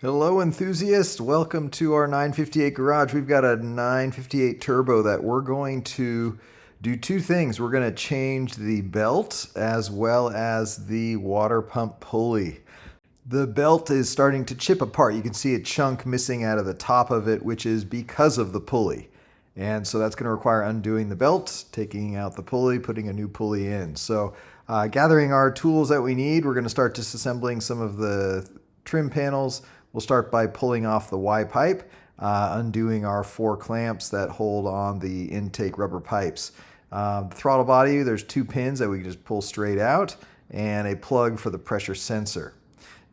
Hello enthusiasts, welcome to our 958 garage. We've got a 958 turbo that we're going to do two things. We're going to change the belt as well as the water pump pulley. The belt is starting to chip apart. You can see a chunk missing out of the top of it, which is because of the pulley. And so that's going to require undoing the belt, taking out the pulley, putting a new pulley in. So gathering our tools that we need, we're going to start disassembling some of the trim panels. We'll start by pulling off the Y pipe, undoing our 4 clamps that hold on the intake rubber pipes. The throttle body, there's 2 pins that we can just pull straight out and a plug for the pressure sensor.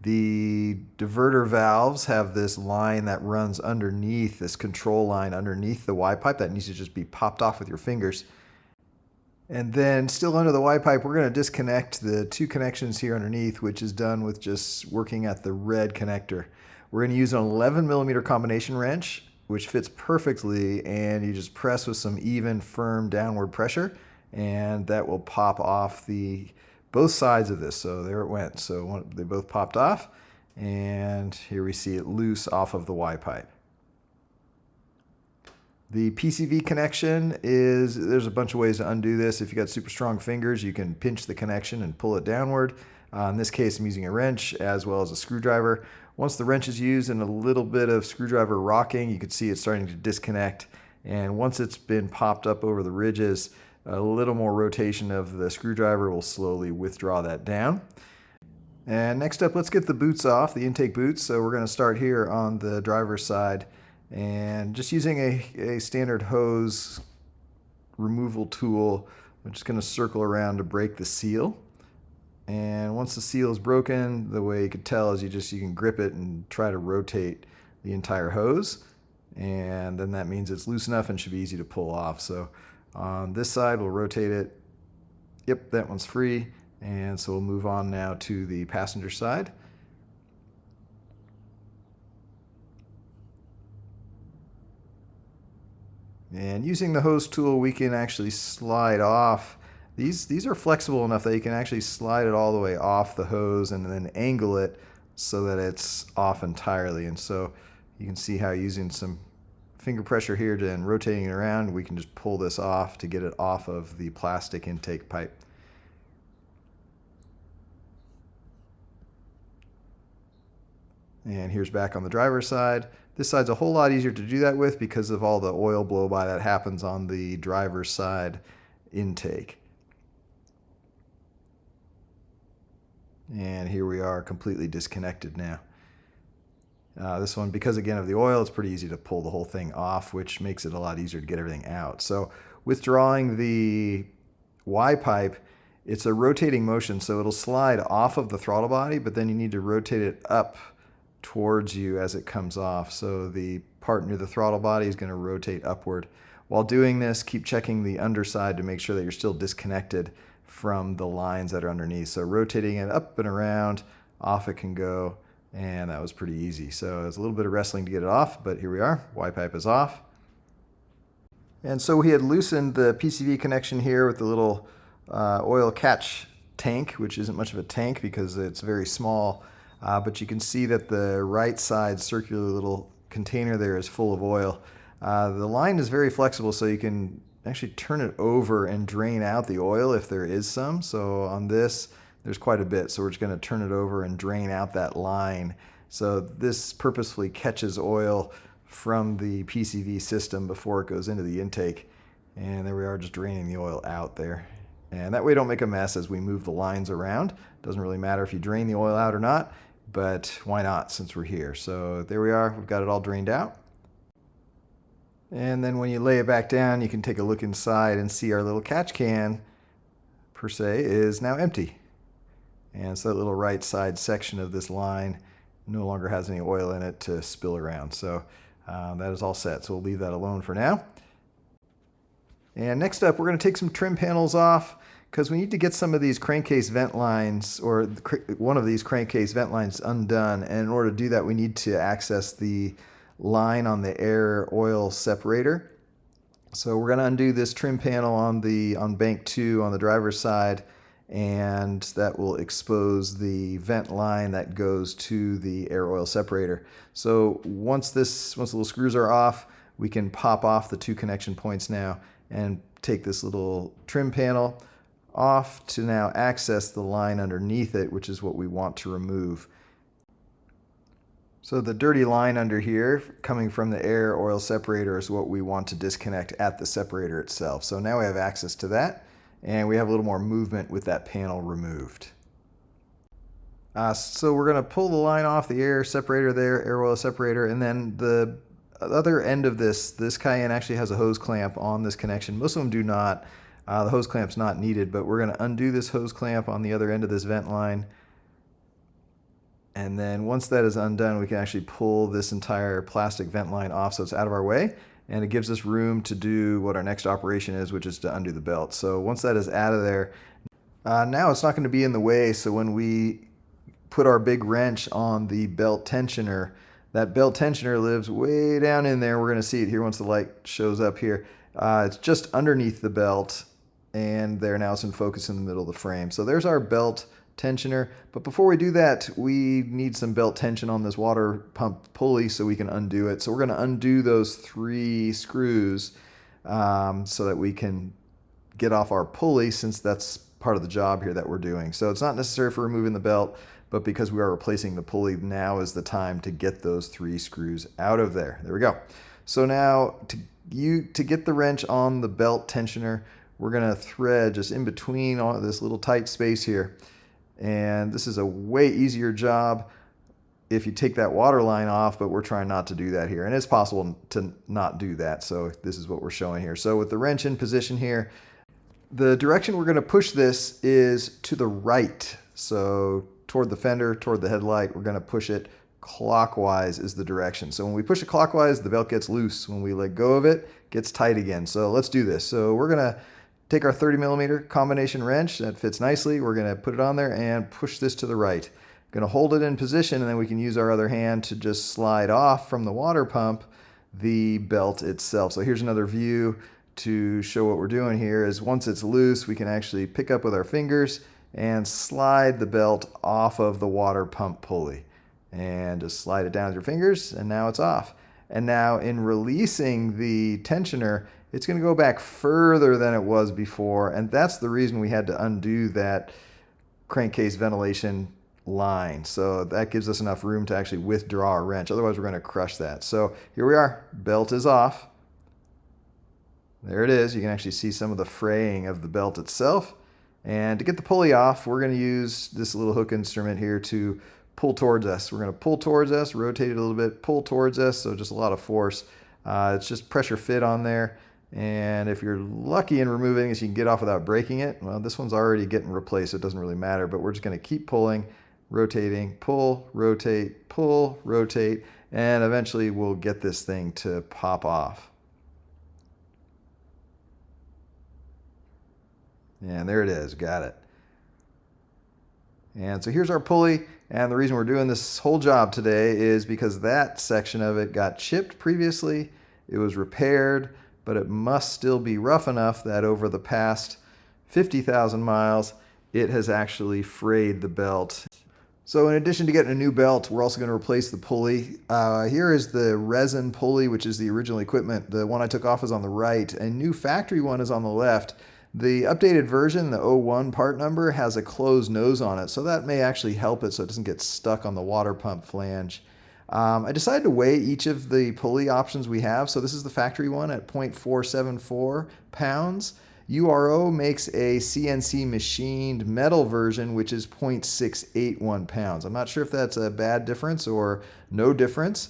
The diverter valves have this line that runs underneath, this control line underneath the Y pipe that needs to just be popped off with your fingers. And then still under the Y pipe, we're going to disconnect the 2 connections here underneath, which is done with just working at the red connector. We're going to use an 11mm combination wrench, which fits perfectly, and you just press with some even, firm downward pressure, and that will pop off both sides of this. So there it went. So they both popped off, and here we see it loose off of the Y pipe. The PCV connection there's a bunch of ways to undo this. If you got super strong fingers, you can pinch the connection and pull it downward. In this case, I'm using a wrench as well as a screwdriver. Once the wrench is used and a little bit of screwdriver rocking, you can see it's starting to disconnect. And once it's been popped up over the ridges, a little more rotation of the screwdriver will slowly withdraw that down. And next up, let's get the boots off, the intake boots. So we're going to start here on the driver's side. And just using a standard hose removal tool, I'm just going to circle around to break the seal. And once the seal is broken, the way you could tell is you can grip it and try to rotate the entire hose. And then that means it's loose enough and should be easy to pull off. So on this side, we'll rotate it. Yep, that one's free. And so we'll move on now to the passenger side. And using the hose tool, we can actually slide off. These are flexible enough that you can actually slide it all the way off the hose and then angle it so that it's off entirely. And so you can see how using some finger pressure here and rotating it around, we can just pull this off to get it off of the plastic intake pipe. And here's back on the driver's side. This side's a whole lot easier to do that with because of all the oil blow-by that happens on the driver's side intake. And here we are completely disconnected now. This one, because again of the oil, it's pretty easy to pull the whole thing off, which makes it a lot easier to get everything out. So withdrawing the Y pipe, it's a rotating motion, so it'll slide off of the throttle body, but then you need to rotate it up towards you as it comes off. So the part near the throttle body is going to rotate upward. While doing this, keep checking the underside to make sure that you're still disconnected from the lines that are underneath. So rotating it up and around, off it can go, and that was pretty easy. So it's a little bit of wrestling to get it off, but here we are. Y pipe is off. And so we had loosened the PCV connection here with the little oil catch tank, which isn't much of a tank because it's very small. But you can see that the right side circular little container there is full of oil. The line is very flexible, so you can actually turn it over and drain out the oil if there is some. So on this, there's quite a bit. So we're just going to turn it over and drain out that line. So this purposefully catches oil from the PCV system before it goes into the intake. And there we are, just draining the oil out there. And that way we don't make a mess as we move the lines around. Doesn't really matter if you drain the oil out or not, but why not since we're here? So there we are, we've got it all drained out. And then when you lay it back down, you can take a look inside and see our little catch can, per se, is now empty. And so that little right side section of this line no longer has any oil in it to spill around. So that is all set. So we'll leave that alone for now. And next up, we're going to take some trim panels off because we need to get some of these crankcase vent lines, or one of these crankcase vent lines, undone. And in order to do that, we need to access the line on the air oil separator. So we're going to undo this trim panel on bank 2 on the driver's side and that will expose the vent line that goes to the air oil separator. So once the little screws are off, we can pop off the 2 connection points now and take this little trim panel off to now access the line underneath it, which is what we want to remove. So the dirty line under here coming from the air oil separator is what we want to disconnect at the separator itself. So now we have access to that, and we have a little more movement with that panel removed. So we're going to pull the line off the air separator there, air oil separator, and then the other end of this Cayenne actually has a hose clamp on this connection. Most of them do not. The hose clamp's not needed, but we're going to undo this hose clamp on the other end of this vent line. And then once that is undone, we can actually pull this entire plastic vent line off so it's out of our way. And it gives us room to do what our next operation is, which is to undo the belt. So once that is out of there, now it's not going to be in the way. So when we put our big wrench on the belt tensioner, that belt tensioner lives way down in there. We're going to see it here once the light shows up here. It's just underneath the belt, and there now it's in focus in the middle of the frame. So there's our belt tensioner. But before we do that, we need some belt tension on this water pump pulley so we can undo it. So we're going to undo those 3 screws so that we can get off our pulley, since that's part of the job here that we're doing. So it's not necessary for removing the belt, but because we are replacing the pulley, now is the time to get those 3 screws out of there. There we go. So now to get the wrench on the belt tensioner, we're going to thread just in between all this little tight space here. And this is a way easier job if you take that water line off, but we're trying not to do that here. And it's possible to not do that. So this is what we're showing here. So with the wrench in position here, the direction we're going to push this is to the right. So toward the fender, toward the headlight, we're going to push it clockwise is the direction. So when we push it clockwise, the belt gets loose. When we let go of it, it gets tight again. So let's do this. So we're going to take our 30mm combination wrench that fits nicely. We're going to put it on there and push this to the right. Going to hold it in position, and then we can use our other hand to just slide off from the water pump the belt itself. So here's another view to show what we're doing here. Is once it's loose, we can actually pick up with our fingers and slide the belt off of the water pump pulley. And just slide it down with your fingers, and now it's off. And now in releasing the tensioner, it's going to go back further than it was before, and that's the reason we had to undo that crankcase ventilation line. So that gives us enough room to actually withdraw our wrench. Otherwise, we're going to crush that. So here we are. Belt is off. There it is. You can actually see some of the fraying of the belt itself. And to get the pulley off, we're going to use this little hook instrument here to pull towards us. We're going to pull towards us, rotate it a little bit, pull towards us, so just a lot of force. It's just pressure fit on there. And if you're lucky in removing this, you can get off without breaking it. Well, this one's already getting replaced, so it doesn't really matter, but we're just going to keep pulling, rotating, pull, rotate, and eventually we'll get this thing to pop off. And there it is, got it. And so here's our pulley, and the reason we're doing this whole job today is because that section of it got chipped previously. It was repaired, but it must still be rough enough that over the past 50,000 miles, it has actually frayed the belt. So in addition to getting a new belt, we're also going to replace the pulley. Here is the resin pulley, which is the original equipment. The one I took off is on the right. A new factory one is on the left. The updated version, the 01 part number, has a closed nose on it, so that may actually help it so it doesn't get stuck on the water pump flange. I decided to weigh each of the pulley options we have. So this is the factory one at 0.474 pounds. URO makes a CNC machined metal version, which is 0.681 pounds. I'm not sure if that's a bad difference or no difference.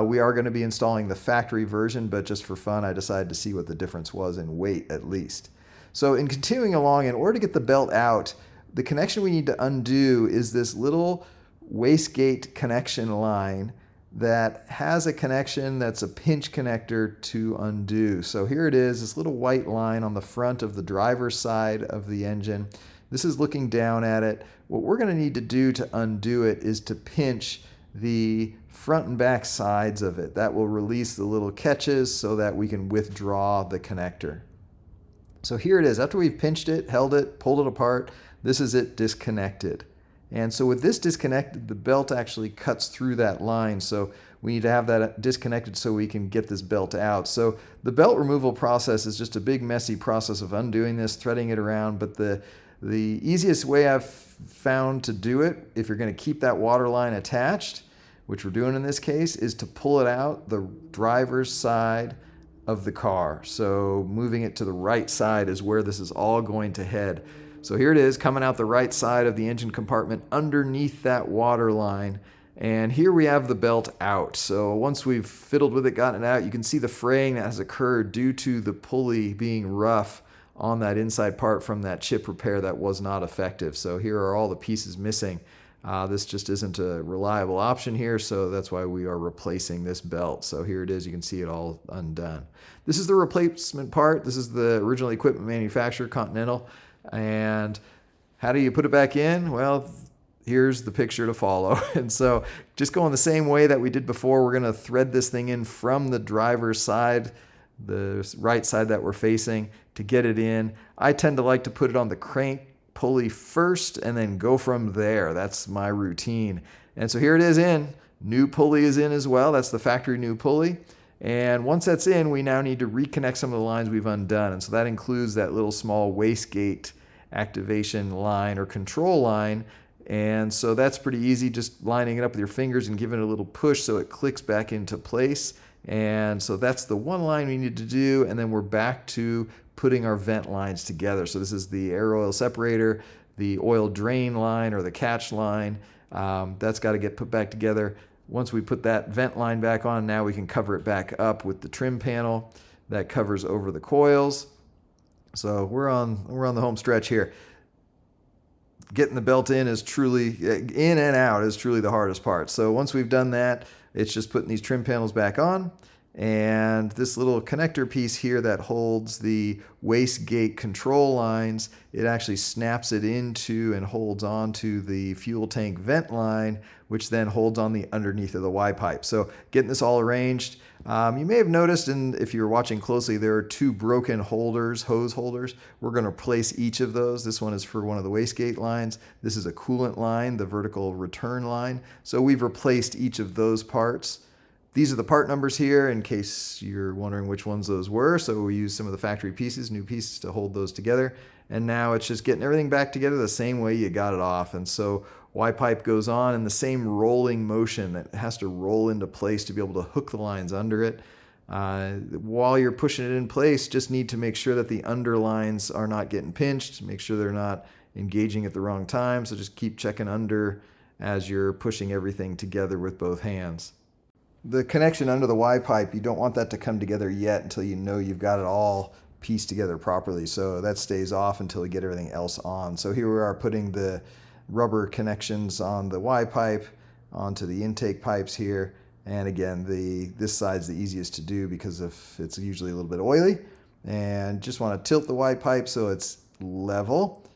We are going to be installing the factory version, but just for fun, I decided to see what the difference was in weight at least. So in continuing along, in order to get the belt out, the connection we need to undo is this little wastegate connection line that has a connection that's a pinch connector to undo. So here it is, this little white line on the front of the driver's side of the engine. This is looking down at it. What we're going to need to do to undo it is to pinch the front and back sides of it. That will release the little catches so that we can withdraw the connector. So here it is. After we've pinched it, held it, pulled it apart, This is it disconnected. And so with this disconnected, the belt actually cuts through that line. So we need to have that disconnected so we can get this belt out. So the belt removal process is just a big messy process of undoing this, threading it around. But the easiest way I've found to do it, if you're going to keep that water line attached, which we're doing in this case, is to pull it out the driver's side of the car. So moving it to the right side is where this is all going to head. So here it is coming out the right side of the engine compartment underneath that water line. And here we have the belt out. So once we've fiddled with it, gotten it out, you can see the fraying that has occurred due to the pulley being rough on that inside part from that chip repair that was not effective. So here are all the pieces missing. This just isn't a reliable option here, so that's why we are replacing this belt. So here it is, you can see it all undone. This is the replacement part. This is the original equipment manufacturer, Continental. And how do you put it back in? Well, here's the picture to follow. And so just going the same way that we did before, we're going to thread this thing in from the driver's side, the right side that we're facing, to get it in. I tend to like to put it on the crank pulley first and then go from there. That's my routine. And so here it is in. New pulley is in as well. That's the factory new pulley. And once that's in, we now need to reconnect some of the lines we've undone. And so that includes that little small wastegate activation line or control line. And so that's pretty easy, just lining it up with your fingers and giving it a little push so it clicks back into place. And so that's the one line we need to do. And then we're back to putting our vent lines together. So this is the air oil separator, the oil drain line or the catch line. That's got to get put back together. Once we put that vent line back on, now we can cover it back up with the trim panel that covers over the coils. So we're on the home stretch here. Getting the belt in and out is truly the hardest part. So once we've done that, it's just putting these trim panels back on. And this little connector piece here that holds the wastegate control lines, it actually snaps it into and holds on to the fuel tank vent line, which then holds on the underneath of the Y pipe. So getting this all arranged, you may have noticed, and if you're watching closely, there are two broken holders, hose holders. We're going to replace each of those. This one is for one of the wastegate lines. This is a coolant line, the vertical return line. So we've replaced each of those parts. These are the part numbers here in case you're wondering which ones those were. So we use some of the factory pieces, new pieces to hold those together. And now it's just getting everything back together the same way you got it off. And so Y pipe goes on in the same rolling motion that has to roll into place to be able to hook the lines under it. While you're pushing it in place, just need to make sure that the underlines are not getting pinched, make sure they're not engaging at the wrong time. So just keep checking under as you're pushing everything together with both hands. The connection under the Y pipe, you don't want that to come together yet until you know you've got it all pieced together properly. So that stays off until we get everything else on. So here we are putting the rubber connections on the Y pipe onto the intake pipes here. And again, this side's the easiest to do because it's usually a little bit oily. And just want to tilt the Y pipe so it's level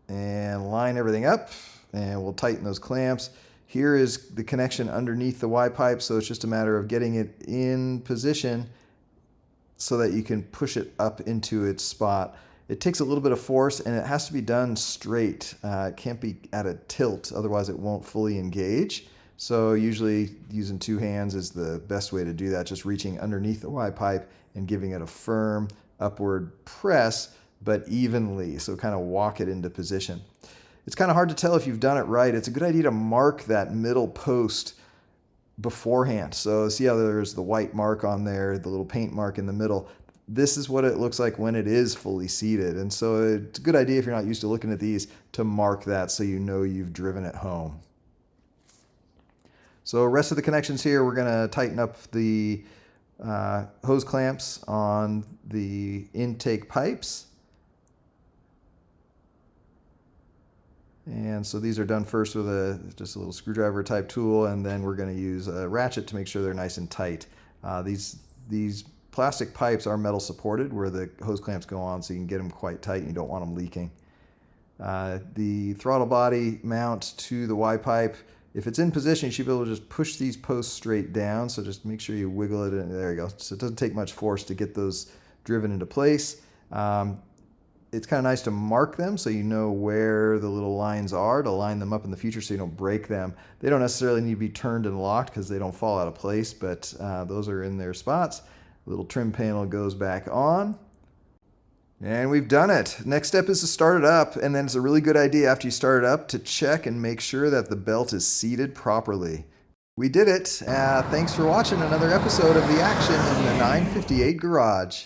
and line everything up. And we'll tighten those clamps. Here is the connection underneath the Y pipe, so it's just a matter of getting it in position so that you can push it up into its spot. It takes a little bit of force and it has to be done straight. It can't be at a tilt, otherwise it won't fully engage. So usually using two hands is the best way to do that, just reaching underneath the Y pipe and giving it a firm upward press, but evenly, so kind of walk it into position. It's kind of hard to tell if you've done it right. It's a good idea to mark that middle post beforehand. So see how there's the white mark on there, the little paint mark in the middle. This is what it looks like when it is fully seated. And so it's a good idea if you're not used to looking at these to mark that so you know you've driven it home. So rest of the connections here, we're going to tighten up the hose clamps on the intake pipes. And so these are done first with just a little screwdriver type tool, and then we're going to use a ratchet to make sure they're nice and tight. These plastic pipes are metal supported where the hose clamps go on, so you can get them quite tight and you don't want them leaking. The throttle body mount to the Y pipe, if it's in position, you should be able to just push these posts straight down. So just make sure you wiggle it, and there you go. So it doesn't take much force to get those driven into place. it's kind of nice to mark them so you know where the little lines are to line them up in the future so you don't break them. They don't necessarily need to be turned and locked because they don't fall out of place, but those are in their spots. The little trim panel goes back on. And we've done it. Next step is to start it up, and then it's a really good idea after you start it up to check and make sure that the belt is seated properly. We did it. Thanks for watching another episode of The Action in the 958 Garage.